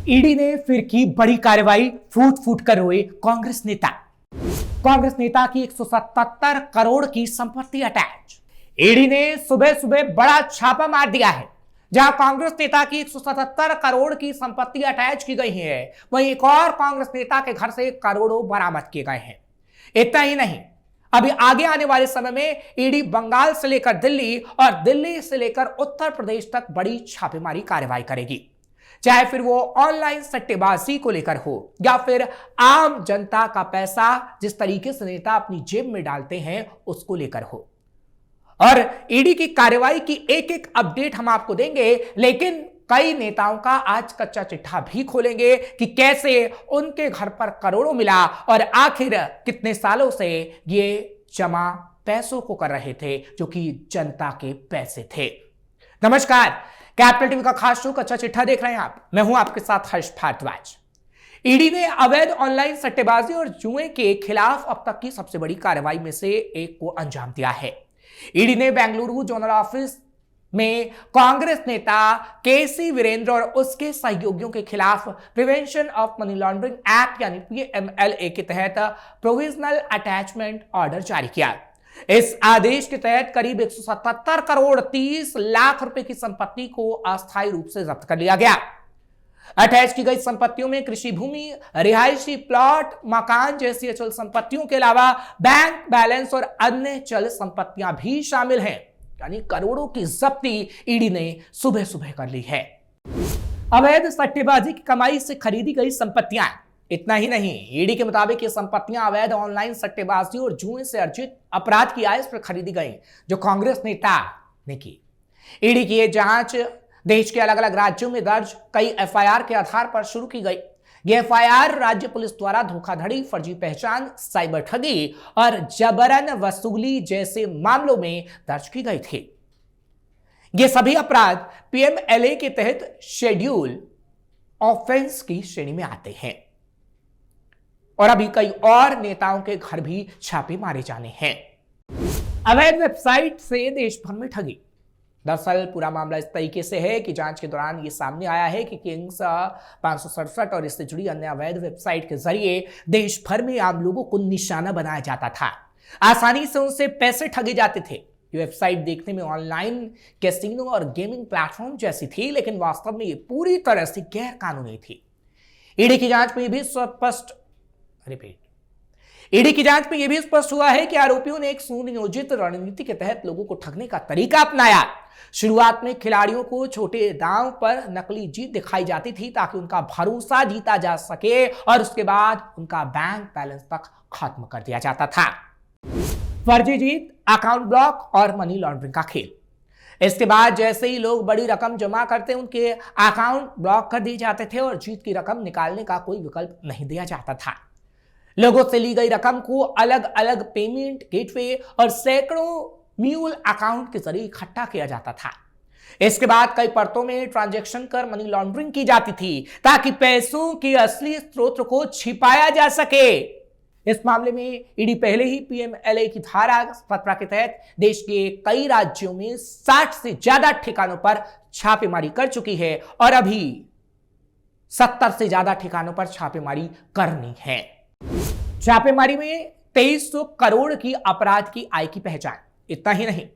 ED ने फिर की बड़ी कार्रवाई, फूट फूट कर रोए कांग्रेस नेता। कांग्रेस नेता की 177 करोड़ की संपत्ति अटैच। ईडी ने सुबह सुबह बड़ा छापा मार दिया है। जहां कांग्रेस नेता की 177 करोड़ की संपत्ति अटैच की गई है, वहीं एक और कांग्रेस नेता के घर से करोड़ों बरामद किए गए हैं। इतना ही नहीं, अभी आगे आने वाले समय में ईडी बंगाल से लेकर दिल्ली और दिल्ली से लेकर उत्तर प्रदेश तक बड़ी छापेमारी कार्रवाई करेगी, चाहे फिर वो ऑनलाइन सट्टेबाजी को लेकर हो या फिर आम जनता का पैसा जिस तरीके से नेता अपनी जेब में डालते हैं उसको लेकर हो। और ईडी की कार्रवाई की एक एक अपडेट हम आपको देंगे, लेकिन कई नेताओं का आज कच्चा चिट्ठा भी खोलेंगे कि कैसे उनके घर पर करोड़ों मिला और आखिर कितने सालों से ये जमा पैसों को कर रहे थे जो कि जनता के पैसे थे। नमस्कार, कैपिटल टीवी का खास शो कच्चा चिट्ठा देख रहे हैं आप। मैं हूं आपके साथ हर्ष भारद्वाज। ईडी ने अवैध ऑनलाइन सट्टेबाजी और जुए के खिलाफ अब तक की सबसे बड़ी कार्रवाई में से एक को अंजाम दिया है। ईडी ने बेंगलुरु जोनल ऑफिस में कांग्रेस नेता केसी वीरेंद्र और उसके सहयोगियों के खिलाफ prevention of money laundering act यानी पीएमएलए के तहत प्रोविजनल अटैचमेंट ऑर्डर जारी किया। इस आदेश के तहत करीब 177 करोड़ 30 लाख रुपए की संपत्ति को अस्थायी रूप से जब्त कर लिया गया। अटैच की गई संपत्तियों में कृषि भूमि, रिहायशी प्लॉट, मकान जैसी अचल संपत्तियों के अलावा बैंक बैलेंस और अन्य चल संपत्तियां भी शामिल हैं। यानी करोड़ों की जब्ती ईडी ने सुबह सुबह कर ली है। अवैध सट्टेबाजी की कमाई से खरीदी गई संपत्तियां। इतना ही नहीं, ईडी के मुताबिक ये संपत्तियां अवैध ऑनलाइन सट्टेबाजी और जुए से अर्जित अपराध की आय पर खरीदी गई जो कांग्रेस नेता ने की। ईडी की यह जांच देश के अलग अलग राज्यों में दर्ज कई एफआईआर के आधार पर शुरू की गई। ये एफआईआर राज्य पुलिस द्वारा धोखाधड़ी, फर्जी पहचान, साइबर ठगी और जबरन वसूली जैसे मामलों में दर्ज की गई थी। ये सभी अपराध पीएमएलए के तहत शेड्यूल ऑफेंस की श्रेणी में आते हैं और अभी कई और नेताओं के घर भी छापे मारे जाने हैं। अवैध वेबसाइट से देश भर में ठगी। दरअसल पूरा मामला इस तरीके से है कि जांच के दौरान ये सामने आया है कि किंग्स 567 और इससे जुड़ी अन्य अवैध वेबसाइट के जरिए देश भर में आम लोगों को निशाना बनाया जाता था। आसानी से उनसे पैसे ठगे जाते थे। ये वेबसाइट देखने में ऑनलाइन कैसीनो और गेमिंग प्लेटफॉर्म जैसी थी, लेकिन वास्तव में ये पूरी तरह से गैर कानूनी थी। ईडी की जांच में यह भी स्पष्ट हुआ है कि आरोपियों ने एक सुनियोजित रणनीति के तहत लोगों को ठगने का तरीका अपनाया। शुरुआत में खिलाड़ियों को छोटे दांव पर नकली जीत दिखाई जाती थी ताकि उनका भरोसा जीता जा सके और उसके बाद उनका बैंक बैलेंस तक खत्म कर दिया जाता था। फर्जी जीत, अकाउंट ब्लॉक और मनी लॉन्ड्रिंग का खेल। इसके बाद जैसे ही लोग बड़ी रकम जमा करते उनके अकाउंट ब्लॉक कर दिए जाते थे और जीत की रकम निकालने का कोई विकल्प नहीं दिया जाता था। लोगों से ली गई रकम को अलग अलग पेमेंट गेटवे और सैकड़ों म्यूल अकाउंट के जरिए इकट्ठा किया जाता था। इसके बाद कई परतों में ट्रांजैक्शन कर मनी लॉन्ड्रिंग की जाती थी ताकि पैसों के असली स्रोत को छिपाया जा सके। इस मामले में ईडी पहले ही पीएमएलए की धारा 17 के तहत देश के कई राज्यों में 60 से ज्यादा ठिकानों पर छापेमारी कर चुकी है और अभी 70 से ज्यादा ठिकानों पर छापेमारी करनी है। छापेमारी में 2300 करोड़ की अपराध की आय की पहचान। इतना ही नहीं,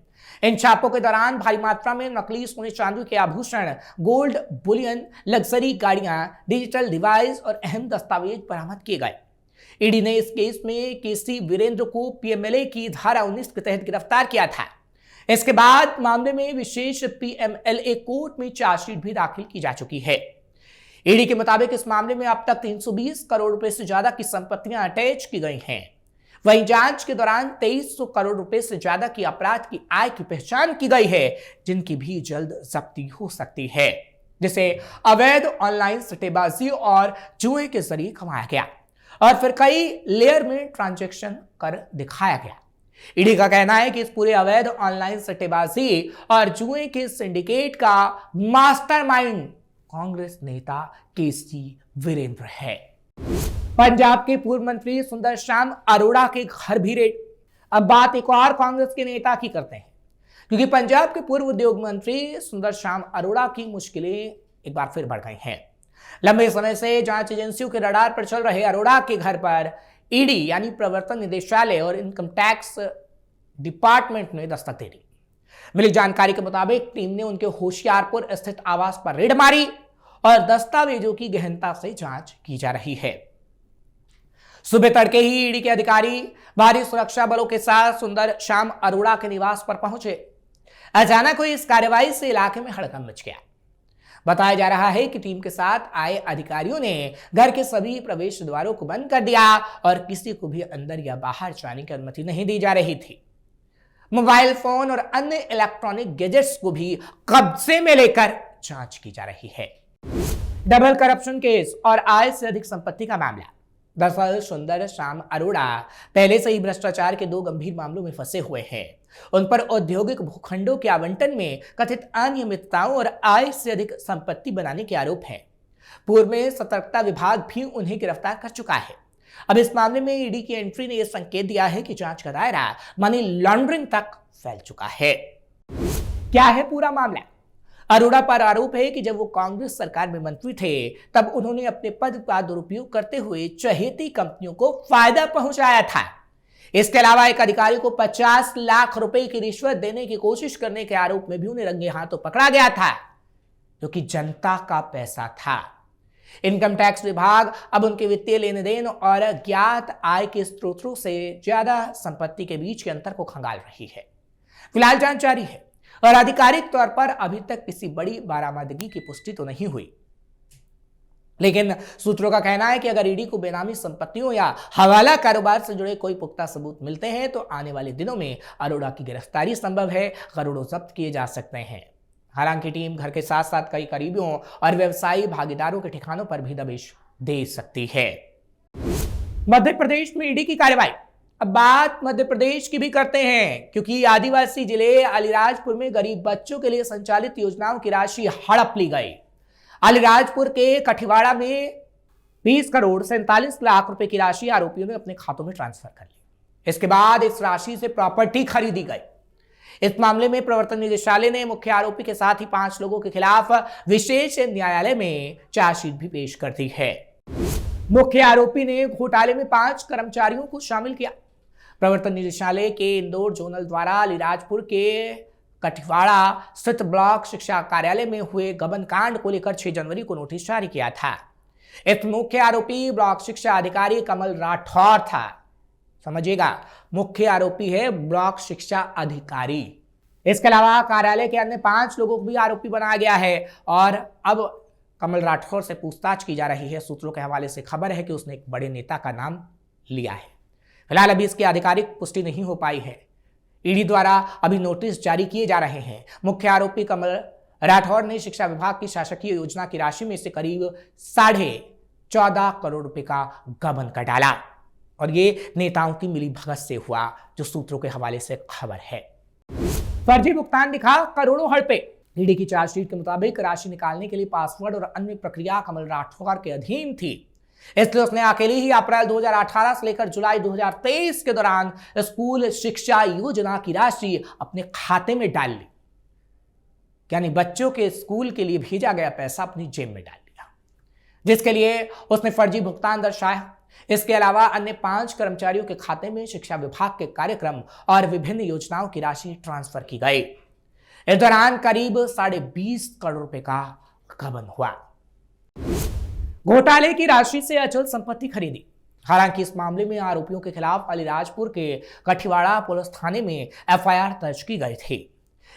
इन छापों के दौरान भारी मात्रा में नकली सोने चांदी के आभूषण, गोल्ड बुलियन, लग्जरी गाड़ियां, डिजिटल डिवाइस और अहम दस्तावेज बरामद किए गए। ईडी ने इस केस में केसी वीरेंद्र को पीएमएलए की धारा 19 के तहत गिरफ्तार किया था। इसके बाद मामले में विशेष पीएमएलए कोर्ट में चार्जशीट भी दाखिल की जा चुकी है। ईडी के मुताबिक इस मामले में अब तक 320 करोड़ रुपए से ज्यादा की संपत्तियां अटैच की गई हैं। वहीं जांच के दौरान 2300 करोड़ रुपए से ज्यादा की अपराध की आय की पहचान की गई है, जिनकी भी जल्द जब्ती हो सकती है, जिसे अवैध ऑनलाइन सट्टेबाजी और जुए के जरिए कमाया गया और फिर कई लेयर में ट्रांजैक्शन कर दिखाया गया। ईडी का कहना है कि इस पूरे अवैध ऑनलाइन सट्टेबाजी और जुए के सिंडिकेट का मास्टरमाइंड कांग्रेस नेता केसी वीरेंद्र है। पंजाब के पूर्व मंत्री सुंदर श्याम अरोड़ा के घर भी रेड। अब बात एक और कांग्रेस के नेता की करते हैं, क्योंकि पंजाब के पूर्व उद्योग मंत्री सुंदर श्याम अरोड़ा की मुश्किलें एक बार फिर बढ़ गई हैं। लंबे समय से जांच एजेंसियों के रडार पर चल रहे अरोड़ा के घर पर ईडी यानी प्रवर्तन निदेशालय और इनकम टैक्स डिपार्टमेंट ने दस्तक दे दी। मिली जानकारी के मुताबिक टीम ने उनके होशियारपुर स्थित आवास पर रेड मारी और दस्तावेजों की गहनता से जांच की जा रही है। सुबह तड़के ही ईडी के अधिकारी भारी सुरक्षा बलों के साथ सुंदर श्याम अरोड़ा के निवास पर पहुंचे। अचानक हुई इस कार्रवाई से इलाके में हड़कंप मच गया। बताया जा रहा है कि टीम के साथ आए अधिकारियों ने घर के सभी प्रवेश द्वारों को बंद कर दिया और किसी को भी अंदर या बाहर जाने की अनुमति नहीं दी जा रही थी। मोबाइल फोन और अन्य इलेक्ट्रॉनिक गैजेट्स को भी कब्जे में लेकर जांच की जा रही है। डबल करप्शन केस और आय से अधिक संपत्ति का मामला। दरअसल सुंदर श्याम अरोड़ा पहले से ही भ्रष्टाचार के 2 गंभीर मामलों में फंसे हुए हैं। उन पर औद्योगिक भूखंडों के आवंटन में कथित अनियमितताओं और आय से अधिक संपत्ति बनाने के आरोप हैं। पूर्व में सतर्कता विभाग भी उन्हें गिरफ्तार कर चुका है। अब इस मामले में ईडी की एंट्री ने यह संकेत दिया है कि जांच का दायरा मनी लॉन्ड्रिंग तक फैल चुका है। क्या है पूरा मामला? अरोड़ा पर आरोप है कि जब वो कांग्रेस सरकार में मंत्री थे तब उन्होंने अपने पद का दुरुपयोग करते हुए चहेती कंपनियों को फायदा पहुंचाया था। इसके अलावा एक अधिकारी को 50 लाख रुपए की रिश्वत देने की कोशिश करने के आरोप में भी उन्हें रंगे हाथों पकड़ा गया था, जो कि जनता का पैसा था। इनकम टैक्स विभाग अब उनके वित्तीय लेन देन और ज्ञात आय के स्रोतों से ज्यादा संपत्ति के बीच के अंतर को खंगाल रही है। फिलहाल जांच जारी है और आधिकारिक तौर पर अभी तक किसी बड़ी बरामदगी की पुष्टि तो नहीं हुई, लेकिन सूत्रों का कहना है कि अगर ईडी को बेनामी संपत्तियों या हवाला कारोबार से जुड़े कोई पुख्ता सबूत मिलते हैं तो आने वाले दिनों में अरोड़ा की गिरफ्तारी संभव है, करोड़ों जब्त किए जा सकते हैं। हालांकि टीम घर के साथ साथ कई करीबियों और व्यवसायी भागीदारों के ठिकानों पर भी दबिश दे सकती है। मध्य प्रदेश में ईडी की कार्रवाई। अब बात मध्य प्रदेश की भी करते हैं, क्योंकि आदिवासी जिले अलीराजपुर में गरीब बच्चों के लिए संचालित योजनाओं की राशि हड़प ली गई। अलीराजपुर के कठिवाड़ा में 20 करोड़ 47 लाख रुपए की राशि आरोपियों ने अपने खातों में ट्रांसफर कर ली। इसके बाद इस राशि से प्रॉपर्टी खरीदी गई। इस मामले में प्रवर्तन निदेशालय ने मुख्य आरोपी के साथ ही 5 लोगों के खिलाफ विशेष न्यायालय में चार्जशीट भी पेश कर दी है। मुख्य आरोपी ने घोटाले में 5 कर्मचारियों को शामिल किया। प्रवर्तन निदेशालय के इंदौर जोनल द्वारा अलीराजपुर के कठिवाड़ा स्थित ब्लॉक शिक्षा कार्यालय में हुए गबन कांड को लेकर 6 जनवरी को नोटिस जारी किया था। इस मुख्य आरोपी ब्लॉक शिक्षा अधिकारी कमल राठौर था। समझिएगा, मुख्य आरोपी है ब्लॉक शिक्षा अधिकारी। इसके अलावा कार्यालय के अन्य 5 लोगों को भी आरोपी बनाया गया है और अब कमल राठौर से पूछताछ की जा रही है। सूत्रों के हवाले से खबर है कि उसने एक बड़े नेता का नाम लिया है। फिलहाल अभी इसकी आधिकारिक पुष्टि नहीं हो पाई है। ईडी द्वारा अभी नोटिस जारी किए जा रहे हैं। मुख्य आरोपी कमल राठौर ने शिक्षा विभाग की शासकीय योजना की राशि में से करीब 14.5 करोड़ रुपए का गबन कर डाला और ये नेताओं की मिलीभगत से हुआ, जो सूत्रों के हवाले से खबर है। फर्जी भुगतान दिखा करोड़ों हड़पे। ईडी की चार्जशीट के मुताबिक राशि निकालने के लिए पासवर्ड और अन्य प्रक्रिया कमल राठौर के अधीन थी, इसलिए उसने अकेले ही अप्रैल 2018 से लेकर जुलाई 2023 के दौरान स्कूल शिक्षा योजना की राशि अपने खाते में डाल ली, यानी बच्चों के स्कूल के लिए भेजा गया पैसा अपनी जेब में डाल लिया, जिसके लिए उसने फर्जी भुगतान दर्शाया। इसके अलावा अन्य 5 कर्मचारियों के खाते में शिक्षा विभाग के कार्यक्रम और विभिन्न योजनाओं की राशि ट्रांसफर की गई। इस दौरान करीब 20.5 करोड़ रुपए का गबन हुआ। घोटाले की राशि से अचल संपत्ति खरीदी। हालांकि इस मामले में आरोपियों के खिलाफ अलीराजपुर के कठिवाड़ा पुलिस थाने में एफआईआर दर्ज की गई थी।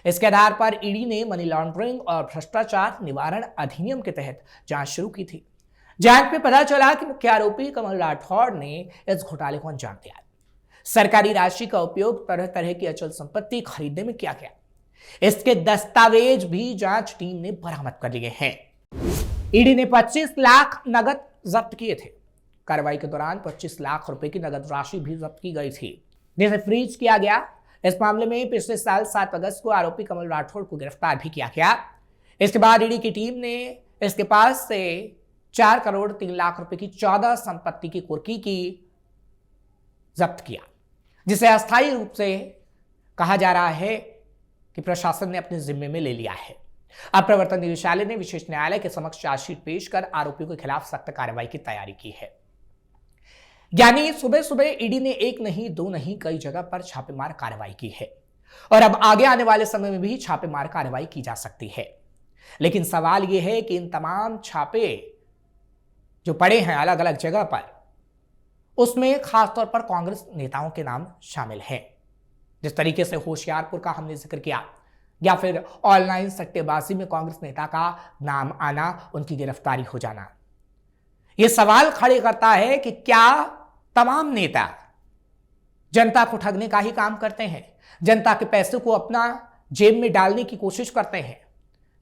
इसके आधार पर ईडी ने मनी लॉन्ड्रिंग और भ्रष्टाचार निवारण अधिनियम के तहत जांच शुरू की थी। जांच में पता चला कि मुख्य आरोपी कमल राठौर ने इस घोटाले को अंजाम दिया। सरकारी राशि का उपयोग तरह तरह की अचल संपत्ति खरीदने में किया गया। इसके दस्तावेज भी जांच टीम ने बरामद कर लिए हैं। ईडी ने 25 लाख नगद जब्त किए थे। कार्रवाई के दौरान 25 लाख रुपए की नगद राशि भी जब्त की गई थी, जिसे फ्रीज किया गया। इस मामले में पिछले साल 7 अगस्त को आरोपी कमल राठौर को गिरफ्तार भी किया गया। इसके बाद ईडी की टीम ने इसके पास से 4 करोड़ 3 लाख रुपए की 14 संपत्ति की कुर्की की जब्त किया, जिसे अस्थायी रूप से कहा जा रहा है कि प्रशासन ने अपने जिम्मे में ले लिया है। अब प्रवर्तन निदेशालय ने विशेष न्यायालय के समक्ष चार्जशीट पेश कर आरोपियों के खिलाफ सख्त कार्रवाई की तैयारी की है। यानी सुबह सुबह ईडी ने एक नहीं दो नहीं कई जगह पर छापेमार कार्रवाई की है और अब आगे आने वाले समय में भी छापेमार कार्रवाई की जा सकती है। लेकिन सवाल यह है कि इन तमाम छापे जो पड़े हैं अलग अलग जगह पर, उसमें खासतौर पर कांग्रेस नेताओं के नाम शामिल हैं। जिस तरीके से होशियारपुर का हमने जिक्र किया या फिर ऑनलाइन सट्टेबाजी में कांग्रेस नेता का नाम आना, उनकी गिरफ्तारी हो जाना, यह सवाल खड़े करता है कि क्या तमाम नेता जनता को ठगने का ही काम करते हैं, जनता के पैसे को अपना जेब में डालने की कोशिश करते हैं,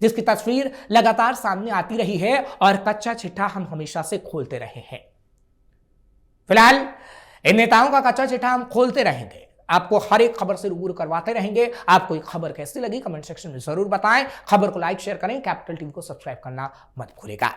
जिसकी तस्वीर लगातार सामने आती रही है और कच्चा चिट्ठा हम हमेशा से खोलते रहे हैं। फिलहाल इन नेताओं का कच्चा चिट्ठा हम खोलते रहेंगे, आपको हर एक खबर से रूबरू करवाते रहेंगे। आपको ये खबर कैसी लगी कमेंट सेक्शन में जरूर बताएं। खबर को लाइक शेयर करें, कैपिटल टीवी को सब्सक्राइब करना मत भूलिएगा।